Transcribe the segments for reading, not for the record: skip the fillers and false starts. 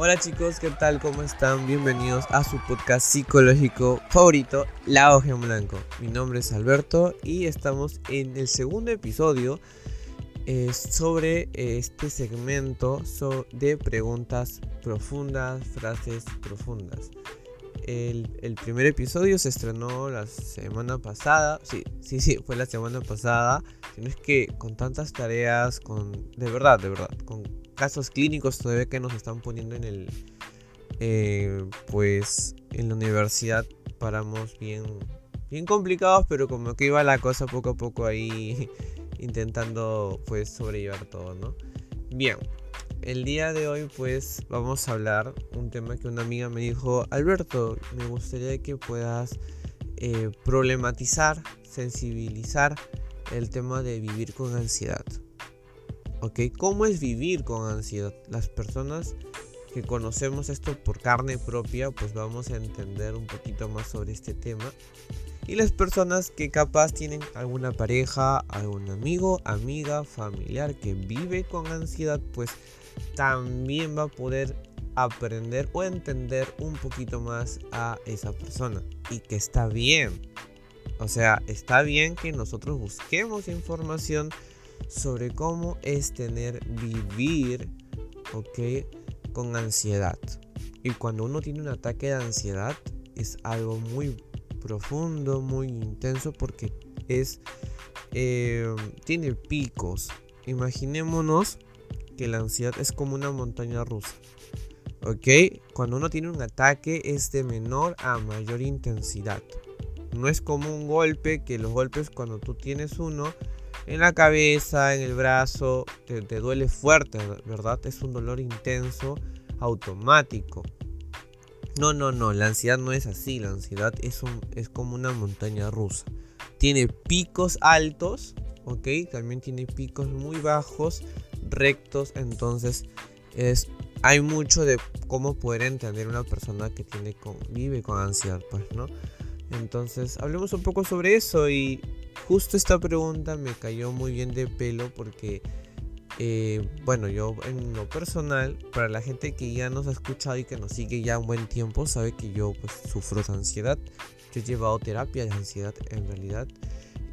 Hola chicos, ¿qué tal? ¿Cómo están? Bienvenidos a su podcast psicológico favorito, La Hoja en Blanco. Mi nombre es Alberto y estamos en el segundo episodio sobre este segmento de preguntas profundas, frases profundas. El primer episodio se estrenó la semana pasada, sí, fue la semana pasada. No es que con tantas tareas, de verdad, con casos clínicos todavía que nos están poniendo en en la universidad, paramos bien complicados, pero como que iba la cosa poco a poco ahí intentando pues sobrellevar todo, ¿no? Bien, el día de hoy pues vamos a hablar un tema que una amiga me dijo: Alberto, me gustaría que puedas problematizar, sensibilizar el tema de vivir con ansiedad. ¿Ok? ¿Cómo es vivir con ansiedad? Las personas que conocemos esto por carne propia, pues vamos a entender un poquito más sobre este tema. Y las personas que capaz tienen alguna pareja, algún amigo, amiga, familiar que vive con ansiedad, pues también va a poder aprender o entender un poquito más a esa persona. Y que está bien. O sea, está bien que nosotros busquemos información sobre cómo es vivir, ¿ok?, con ansiedad. Y cuando uno tiene un ataque de ansiedad es algo muy profundo, muy intenso, porque tiene picos. Imaginémonos que la ansiedad es como una montaña rusa, ¿ok? Cuando uno tiene un ataque es de menor a mayor intensidad. No es como un golpe, que los golpes, cuando tú tienes uno en la cabeza, en el brazo, te duele fuerte, ¿verdad? Es un dolor intenso, automático. No, la ansiedad no es así. La ansiedad es como una montaña rusa. Tiene picos altos, ¿ok? También tiene picos muy bajos, rectos. Entonces hay mucho de cómo poder entender una persona que vive con ansiedad, pues, ¿no? Entonces hablemos un poco sobre eso. Y justo esta pregunta me cayó muy bien de pelo porque yo en lo personal, para la gente que ya nos ha escuchado y que nos sigue ya un buen tiempo, sabe que yo pues sufro de ansiedad. Yo he llevado terapia de ansiedad en realidad,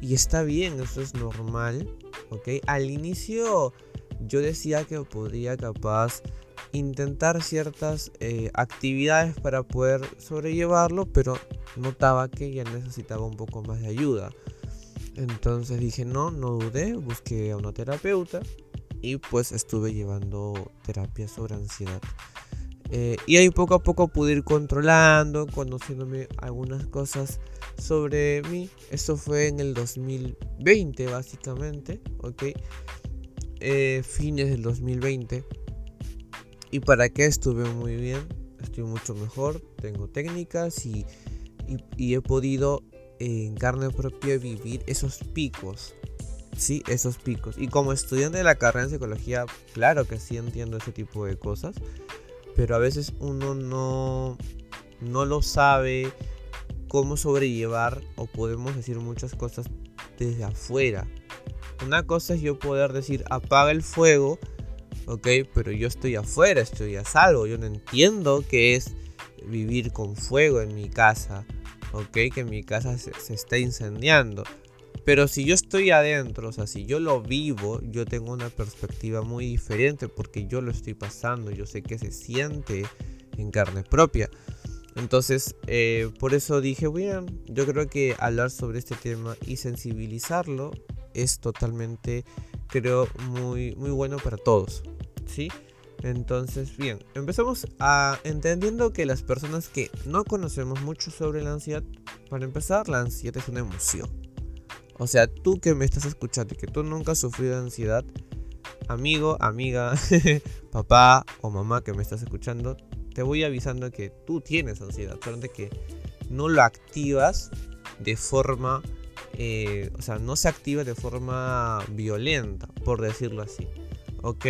y está bien, eso es normal, ¿ok? Al inicio yo decía que podría capaz intentar ciertas actividades para poder sobrellevarlo, pero notaba que ya necesitaba un poco más de ayuda. Entonces dije no dudé, busqué a una terapeuta y pues estuve llevando terapia sobre ansiedad. Y ahí poco a poco pude ir controlando, conociéndome algunas cosas sobre mí. Esto fue en el 2020 básicamente, ¿ok? Fines del 2020. ¿Y para qué? Estuve muy bien, estoy mucho mejor, tengo técnicas y he podido en carne propia vivir esos picos. Sí, esos picos. Y como estudiante de la carrera en psicología, claro que sí entiendo ese tipo de cosas, pero a veces uno no lo sabe cómo sobrellevar, o podemos decir muchas cosas desde afuera. Una cosa es yo poder decir apaga el fuego, ok, pero yo estoy afuera, estoy a salvo, yo no entiendo qué es vivir con fuego en mi casa, ok, que mi casa se está incendiando. Pero si yo estoy adentro, o sea, si yo lo vivo, yo tengo una perspectiva muy diferente porque yo lo estoy pasando, yo sé que se siente en carne propia. Entonces, por eso dije, bien, yo creo que hablar sobre este tema y sensibilizarlo es totalmente, creo, muy, muy bueno para todos, ¿sí? Entonces, bien, empezamos entendiendo que las personas que no conocemos mucho sobre la ansiedad, para empezar, la ansiedad es una emoción. O sea, tú que me estás escuchando y que tú nunca has sufrido de ansiedad, amigo, amiga, papá o mamá que me estás escuchando, te voy avisando que tú tienes ansiedad, solamente que no lo activas de forma, no se activa de forma violenta, por decirlo así, ¿ok?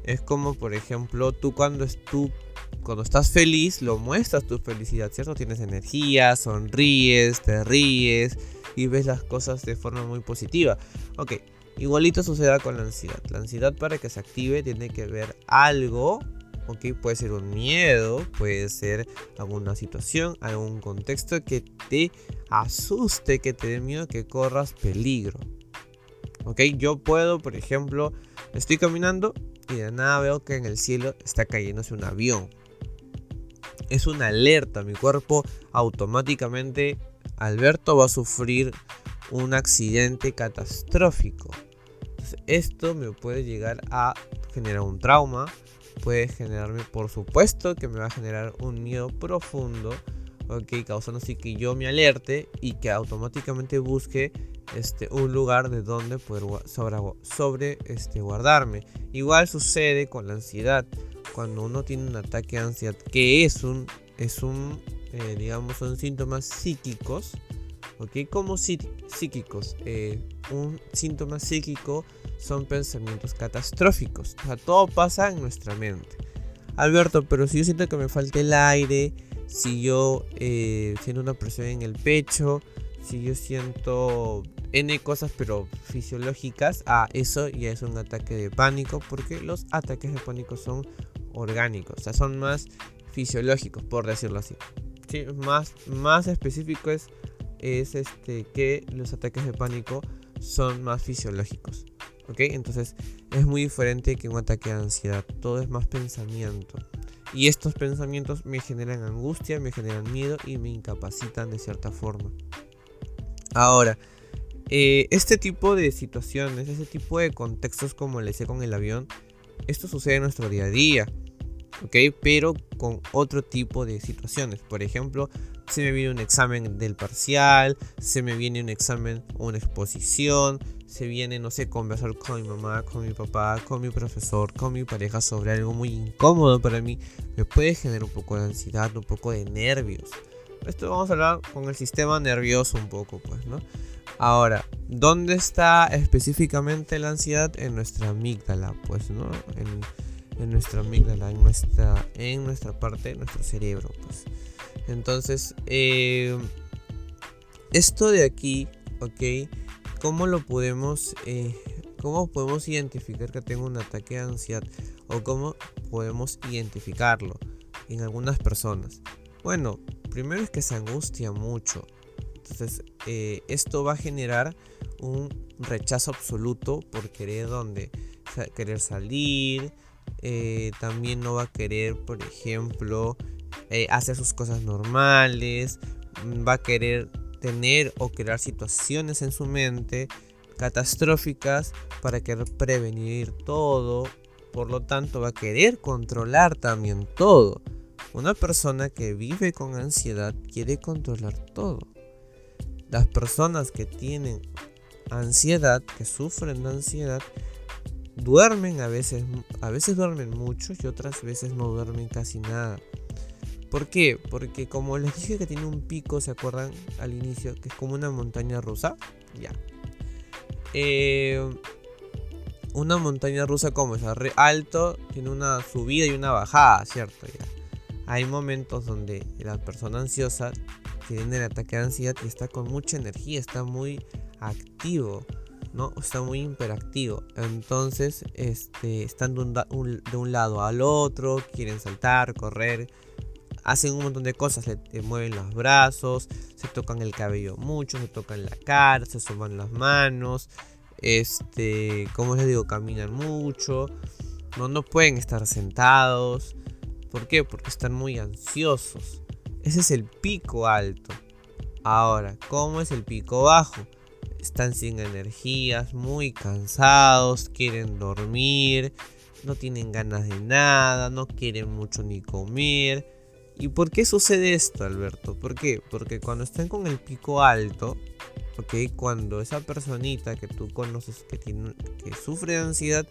Es como, por ejemplo, tú cuando estás feliz, lo muestras tu felicidad, ¿cierto? Tienes energía, sonríes, te ríes y ves las cosas de forma muy positiva. Ok, igualito suceda con la ansiedad. La ansiedad, para que se active, tiene que ver algo ¿ok? Puede ser un miedo, puede ser alguna situación, algún contexto que te asuste, que te dé miedo, que corras peligro, ¿ok? Yo puedo, por ejemplo, estoy caminando y de nada veo que en el cielo está cayéndose un avión. Es una alerta, mi cuerpo automáticamente, Alberto va a sufrir un accidente catastrófico. Entonces, esto me puede llegar a generar un trauma, puede generarme, por supuesto, que me va a generar un miedo profundo, ¿ok? Causando así que yo me alerte y que automáticamente busque un lugar de donde poder guardarme. Igual sucede con la ansiedad. Cuando uno tiene un ataque de ansiedad, que digamos, son síntomas psíquicos, ¿ok? Como psíquicos. Un síntoma psíquico son pensamientos catastróficos. O sea, todo pasa en nuestra mente. Alberto, pero si yo siento que me falta el aire, si yo siento una presión en el pecho, si yo siento N cosas pero fisiológicas, eso ya es un ataque de pánico, porque los ataques de pánico son orgánicos, o sea, son más fisiológicos, por decirlo así. Sí, más específico es que los ataques de pánico son más fisiológicos, ¿ok? Entonces es muy diferente que un ataque de ansiedad, todo es más pensamiento. Y estos pensamientos me generan angustia, me generan miedo y me incapacitan de cierta forma. Ahora, este tipo de situaciones, este tipo de contextos, como le decía con el avión, esto sucede en nuestro día a día, ¿ok? Pero con otro tipo de situaciones. Por ejemplo, se me viene un examen del parcial, se me viene un examen, una exposición, se viene, no sé, conversar con mi mamá, con mi papá, con mi profesor, con mi pareja sobre algo muy incómodo para mí. Me puede generar un poco de ansiedad, un poco de nervios. Esto vamos a hablar con el sistema nervioso un poco, pues, ¿no? Ahora, ¿dónde está específicamente la ansiedad? En nuestra amígdala, pues, ¿no? En nuestra amígdala, en nuestra parte de nuestro cerebro, pues. Entonces, esto de aquí, ¿ok? ¿Cómo podemos identificar que tengo un ataque de ansiedad? ¿O cómo podemos identificarlo en algunas personas? Bueno, primero es que se angustia mucho. Entonces, esto va a generar un rechazo absoluto por querer salir. También no va a querer, por ejemplo, hacer sus cosas normales. Va a querer tener o crear situaciones en su mente catastróficas para querer prevenir todo. Por lo tanto, va a querer controlar también todo. Una persona que vive con ansiedad quiere controlar todo. Las personas que tienen ansiedad, que sufren de ansiedad, duermen a veces duermen mucho y otras veces no duermen casi nada. ¿Por qué? Porque como les dije que tiene un pico, ¿se acuerdan al inicio? Que es como una montaña rusa. Ya. Una montaña rusa como es alto, tiene una subida y una bajada, ¿cierto? Ya. Hay momentos donde la persona ansiosa tiene el ataque de ansiedad y está con mucha energía, está muy activo, ¿no? Está muy hiperactivo. Entonces, están de un lado al otro, quieren saltar, correr, hacen un montón de cosas, se mueven los brazos, se tocan el cabello mucho, se tocan la cara, se asoman las manos, como les digo, caminan mucho, no pueden estar sentados. ¿Por qué? Porque están muy ansiosos. Ese es el pico alto. Ahora, ¿cómo es el pico bajo? Están sin energías, muy cansados, quieren dormir, no tienen ganas de nada, no quieren mucho ni comer. ¿Y por qué sucede esto, Alberto? ¿Por qué? Porque cuando están con el pico alto, ¿ok? Cuando esa personita que tú conoces que sufre de ansiedad,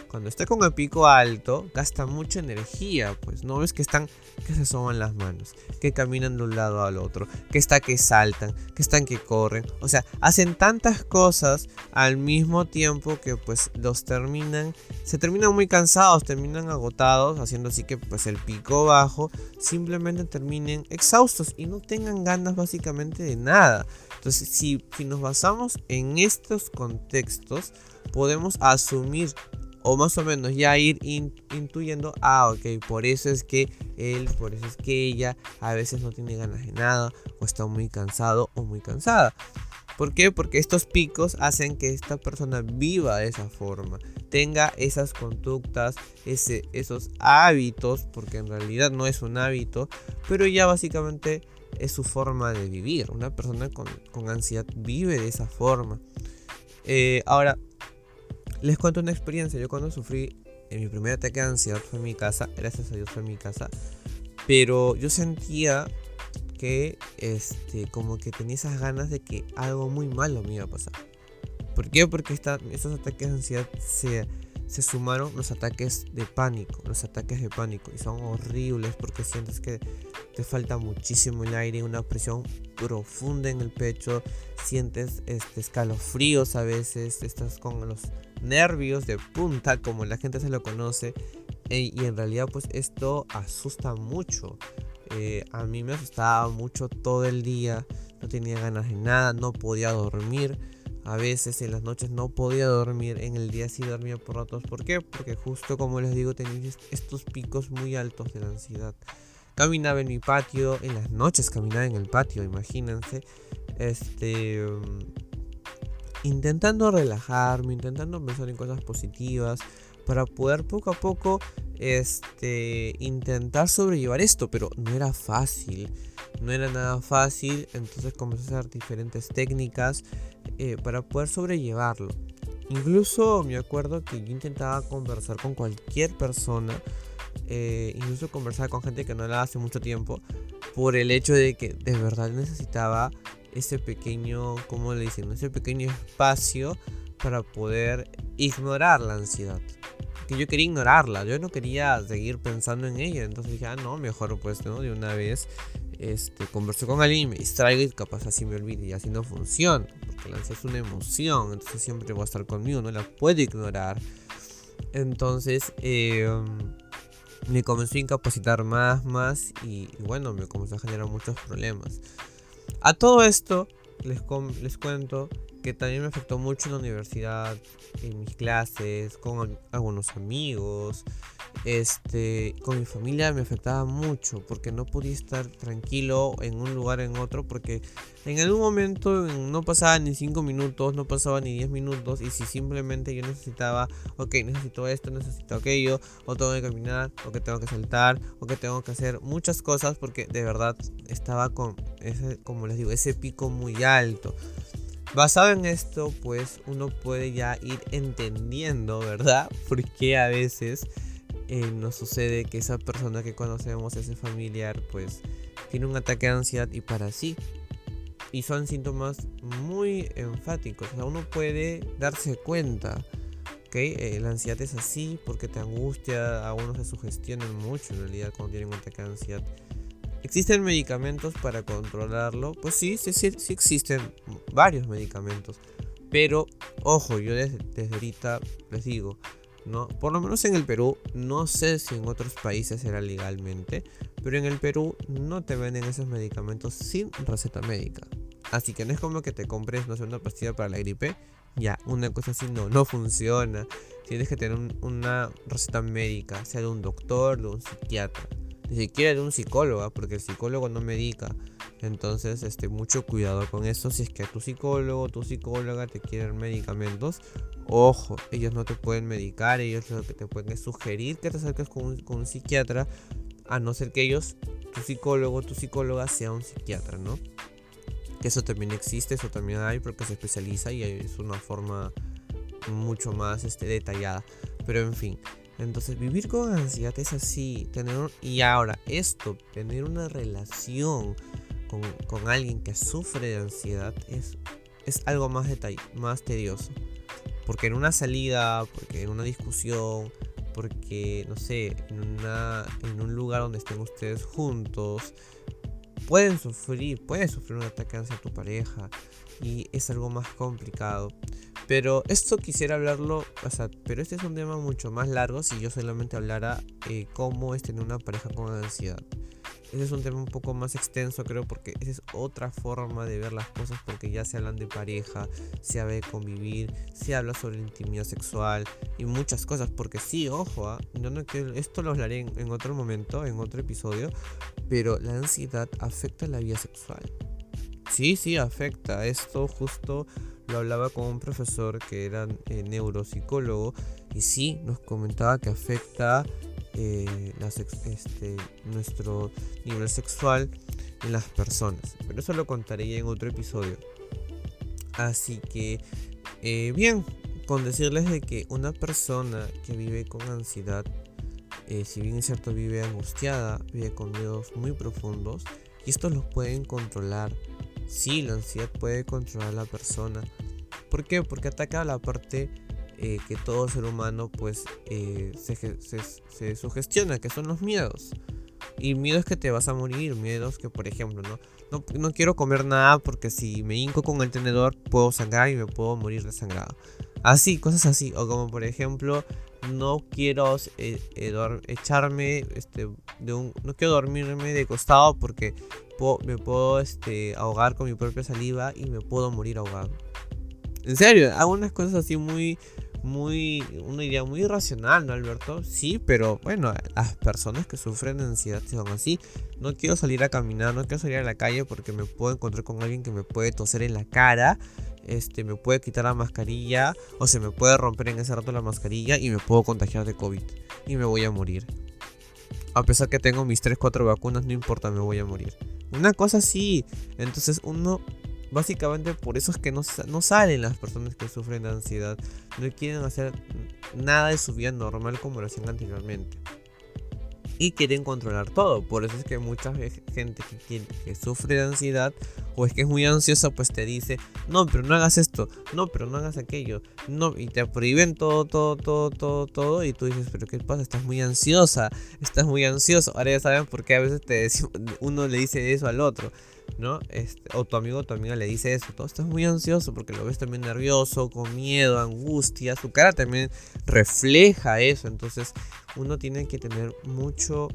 cuando está con el pico alto, gasta mucha energía, pues no ves que se asoman las manos, que caminan de un lado al otro, que saltan, que corren, o sea, hacen tantas cosas al mismo tiempo que pues se terminan muy cansados, terminan agotados, haciendo así que pues el pico bajo simplemente terminen exhaustos y no tengan ganas básicamente de nada. Entonces, si nos basamos en estos contextos, podemos asumir o más o menos ya ir intuyendo, ok, por eso es que él, por eso es que ella a veces no tiene ganas de nada, o está muy cansado o muy cansada. ¿Por qué? Porque estos picos hacen que esta persona viva de esa forma, tenga esas conductas, esos hábitos, porque en realidad no es un hábito, pero ya básicamente es su forma de vivir. Una persona con ansiedad vive de esa forma. Ahora, les cuento una experiencia. Yo cuando sufrí en mi primer ataque de ansiedad fue en mi casa, gracias a Dios fue en mi casa, pero yo sentía que como que tenía esas ganas de que algo muy malo me iba a pasar. ¿Por qué? Porque estos ataques de ansiedad se sumaron los ataques de pánico, y son horribles porque sientes que te falta muchísimo el aire, una presión profunda en el pecho, sientes escalofríos a veces, estás con los nervios de punta como la gente se lo conoce, y en realidad pues esto asusta mucho. A mí me asustaba mucho todo el día, no tenía ganas de nada, no podía dormir. A veces en las noches no podía dormir, en el día sí dormía por ratos. ¿Por qué? Porque justo como les digo, tenía estos picos muy altos de la ansiedad. Caminaba en mi patio, en las noches caminaba en el patio, imagínense. Intentando relajarme, intentando pensar en cosas positivas, para poder poco a poco intentar sobrellevar esto, pero no era fácil, no era nada fácil. Entonces comencé a hacer diferentes técnicas para poder sobrellevarlo. Incluso me acuerdo que yo intentaba conversar con cualquier persona, incluso conversaba con gente que no hablaba hace mucho tiempo, por el hecho de que de verdad necesitaba ese pequeño, ¿cómo le dicen? Ese pequeño espacio para poder ignorar la ansiedad. Que yo quería ignorarla, yo no quería seguir pensando en ella. Entonces dije, no, mejor pues, ¿no? De una vez converso con alguien y me distraigo y capaz así me olvide, y así no funciona, porque la ansiedad es una emoción, entonces siempre va a estar conmigo, no la puedo ignorar. Entonces me comencé a incapacitar más y bueno, me comenzó a generar muchos problemas. A todo esto les cuento que también me afectó mucho en la universidad, en mis clases, con algunos amigos, con mi familia me afectaba mucho porque no podía estar tranquilo en un lugar en otro, porque en algún momento no pasaba ni 5 minutos, no pasaba ni 10 minutos, y si simplemente yo necesitaba, necesito esto, necesito aquello, o tengo que caminar, o que tengo que saltar, o que tengo que hacer muchas cosas, porque de verdad estaba con ese, como les digo, ese pico muy alto. Basado en esto, pues uno puede ya ir entendiendo, ¿verdad? Porque a veces nos sucede que esa persona que conocemos, ese familiar, pues tiene un ataque de ansiedad y para sí. Y son síntomas muy enfáticos. O sea, uno puede darse cuenta, ¿ok? La ansiedad es así porque te angustia, a uno se sugestionan mucho en realidad cuando tienen un ataque de ansiedad. ¿Existen medicamentos para controlarlo? Pues sí existen varios medicamentos. Pero, ojo, yo desde ahorita les digo, ¿no? Por lo menos en el Perú, no sé si en otros países será legalmente, pero en el Perú no te venden esos medicamentos sin receta médica. Así que no es como que te compres, no sé, una pastilla para la gripe. Ya, una cosa así no funciona. Tienes que tener una receta médica, sea de un doctor, de un psiquiatra. Ni siquiera de un psicólogo, porque el psicólogo no medica. Entonces, mucho cuidado con eso. Si es que tu psicólogo o tu psicóloga te quieren medicamentos, ojo, ellos no te pueden medicar. Ellos lo que te pueden es sugerir que te acerques con un psiquiatra, a no ser que ellos, tu psicólogo o tu psicóloga, sea un psiquiatra, ¿no? Que eso también existe, eso también hay, porque se especializa y es una forma mucho más detallada. Pero en fin. Entonces vivir con ansiedad es así, tener una relación con alguien que sufre de ansiedad es algo más tedioso. Porque en una salida, porque en una discusión, porque no sé, en un lugar donde estén ustedes juntos, puedes sufrir un ataque de ansiedad a tu pareja, y es algo más complicado. Pero esto quisiera hablarlo, pero este es un tema mucho más largo si yo solamente hablara cómo es tener una pareja con ansiedad. ese es un tema un poco más extenso, creo, porque esa es otra forma de ver las cosas, porque ya se hablan de pareja, se habla de convivir, se habla sobre la intimidad sexual y muchas cosas, porque sí, ojo, yo no quiero, esto lo hablaré en otro momento, en otro episodio, pero la ansiedad afecta la vida sexual. Sí, sí, afecta. Esto justo lo hablaba con un profesor que era neuropsicólogo y sí, nos comentaba que afecta nuestro nivel sexual en las personas. Pero eso lo contaré ya en otro episodio. Así que, bien, con decirles de que una persona que vive con ansiedad, si bien es cierto, vive angustiada, vive con miedos muy profundos, y estos los pueden controlar. Sí, la ansiedad puede controlar a la persona. ¿Por qué? Porque ataca la parte que todo ser humano pues se sugestiona, que son los miedos. Y miedos que te vas a morir, miedos que, por ejemplo, no quiero comer nada porque si me hinco con el tenedor puedo sangrar y me puedo morir desangrado. Así, cosas así. O como por ejemplo, no quiero echarme no quiero dormirme de costado porque me puedo ahogar con mi propia saliva y me puedo morir ahogado. En serio, hago unas cosas así una idea muy irracional, ¿no, Alberto? Sí, pero bueno, las personas que sufren de ansiedad son así. No quiero salir a caminar, no quiero salir a la calle porque me puedo encontrar con alguien que me puede toser en la cara, me puede quitar la mascarilla o se me puede romper en ese rato la mascarilla y me puedo contagiar de COVID y me voy a morir. A pesar que tengo mis 3-4 vacunas, no importa, me voy a morir. Una cosa así. Entonces básicamente por eso es que no salen las personas que sufren de ansiedad. No quieren hacer nada de su vida normal como lo hacían anteriormente. Y quieren controlar todo. Por eso es que mucha gente que sufre de ansiedad o es que es muy ansiosa, pues te dice: no, pero no hagas esto, no, pero no hagas aquello, no, y te prohíben todo, y tú dices: pero qué pasa, estás muy ansiosa, estás muy ansioso. Ahora ya saben por qué a veces uno le dice eso al otro, ¿no? O tu amigo o tu amiga le dice eso: todo estás muy ansioso, porque lo ves también nervioso, con miedo, angustia, su cara también refleja eso. Entonces uno tiene que tener mucho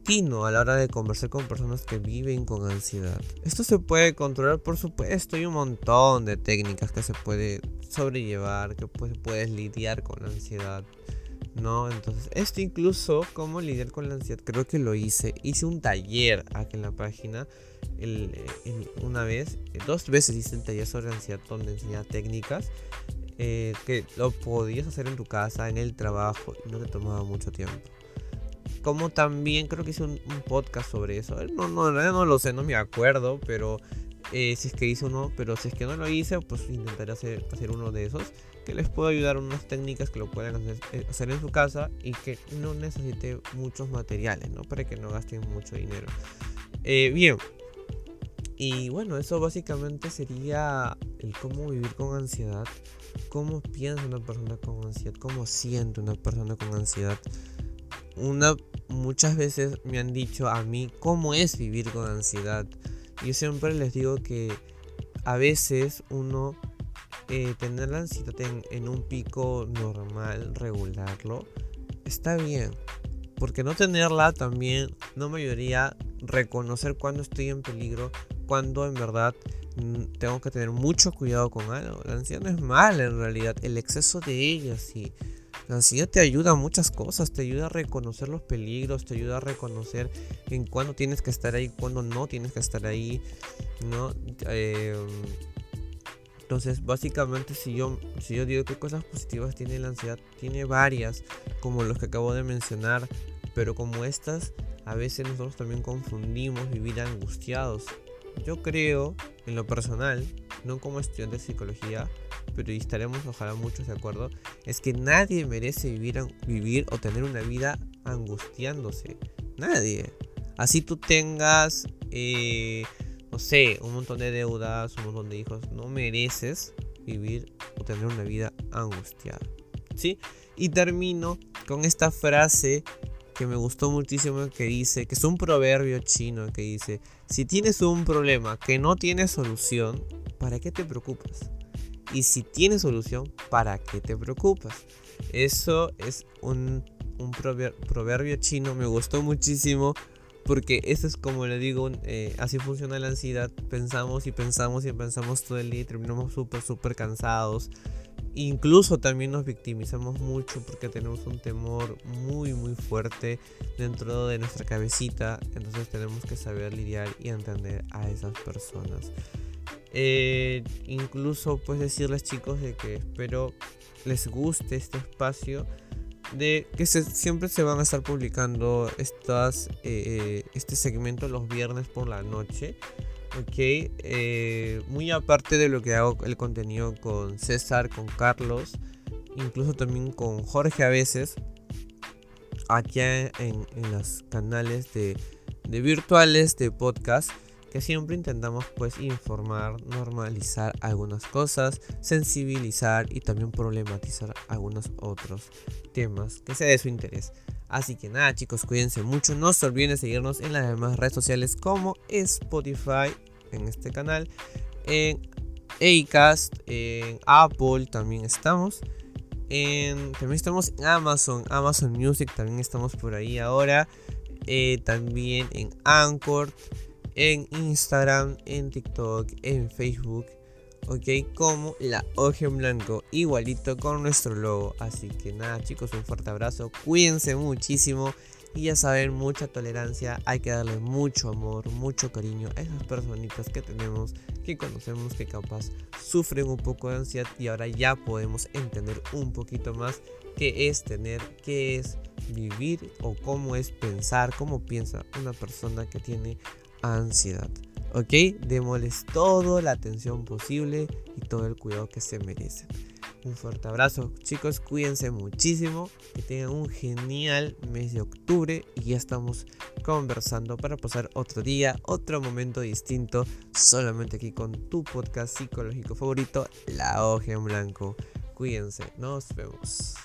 tino a la hora de conversar con personas que viven con ansiedad. Esto se puede controlar, por supuesto. Hay un montón de técnicas que se puede sobrellevar, que puedes lidiar con la ansiedad, ¿no? Entonces, incluso cómo lidiar con la ansiedad, creo que lo hice un taller aquí en la página una vez, 2 veces hice un taller sobre ansiedad donde enseñaba técnicas que lo podías hacer en tu casa, en el trabajo, y no te tomaba mucho tiempo. Como también creo que hice un podcast sobre eso. No lo sé, no me acuerdo, pero si es que hice uno, pero si es que no lo hice, pues intentaré hacer uno de esos, que les puedo ayudar unas técnicas que lo puedan hacer en su casa y que no necesite muchos materiales, ¿no? Para que no gasten mucho dinero. Bien. Y bueno, eso básicamente sería el cómo vivir con ansiedad, cómo piensa una persona con ansiedad, cómo siente una persona con ansiedad. Muchas veces me han dicho a mí cómo es vivir con ansiedad. Yo siempre les digo que a veces uno tener la ansiedad en un pico normal, regularlo, está bien. Porque no tenerla también no me ayudaría a reconocer cuando estoy en peligro, cuando en verdad tengo que tener mucho cuidado con algo. La ansiedad no es mala en realidad, el exceso de ella sí. La ansiedad te ayuda a muchas cosas, te ayuda a reconocer los peligros, te ayuda a reconocer en cuándo tienes que estar ahí, cuándo no tienes que estar ahí, ¿no? Entonces, básicamente, si yo digo qué cosas positivas tiene la ansiedad, tiene varias, como los que acabo de mencionar, pero como estas, a veces nosotros también confundimos vivir angustiados. Yo creo, en lo personal, no como estudiante de psicología, pero estaremos ojalá muchos de acuerdo, es que nadie merece vivir o tener una vida angustiándose. Nadie. Así tú tengas, no sé, un montón de deudas, un montón de hijos, no mereces vivir o tener una vida angustiada, ¿sí? Y termino con esta frase que me gustó muchísimo, que dice, que es un proverbio chino que dice: si tienes un problema que no tiene solución, ¿para qué te preocupas? Y si tienes solución, ¿para qué te preocupas? Eso es un proverbio chino, me gustó muchísimo porque eso es como le digo, así funciona la ansiedad. Pensamos y pensamos y pensamos todo el día y terminamos súper cansados. Incluso también nos victimizamos mucho porque tenemos un temor muy fuerte dentro de nuestra cabecita. Entonces tenemos que saber lidiar y entender a esas personas. Incluso pues decirles, chicos, de que espero les guste este espacio, de que siempre se van a estar publicando este segmento los viernes por la noche. Ok, muy aparte de lo que hago el contenido con César, con Carlos, incluso también con Jorge a veces, aquí en los canales de virtuales de podcast, que siempre intentamos pues informar, normalizar algunas cosas, sensibilizar y también problematizar algunos otros temas que sea de su interés. Así que nada, chicos, cuídense mucho, no se olviden de seguirnos en las demás redes sociales como Spotify, en este canal, en Acast, en Apple también estamos. También estamos en Amazon Music, también estamos por ahí ahora. También en Anchor, en Instagram, en TikTok, en Facebook, ok, como La Hoja en Blanco, igualito con nuestro logo. Así que nada, chicos, un fuerte abrazo, cuídense muchísimo y ya saben, mucha tolerancia, hay que darle mucho amor, mucho cariño a esas personitas que tenemos, que conocemos, que capaz sufren un poco de ansiedad y ahora ya podemos entender un poquito más qué es tener, qué es vivir o cómo es pensar, cómo piensa una persona que tiene ansiedad. Ok, démosles toda la atención posible y todo el cuidado que se merecen. Un fuerte abrazo, chicos, cuídense muchísimo, que tengan un genial mes de octubre y ya estamos conversando para pasar otro día, otro momento distinto, solamente aquí con tu podcast psicológico favorito, La Hoja en Blanco. Cuídense, nos vemos.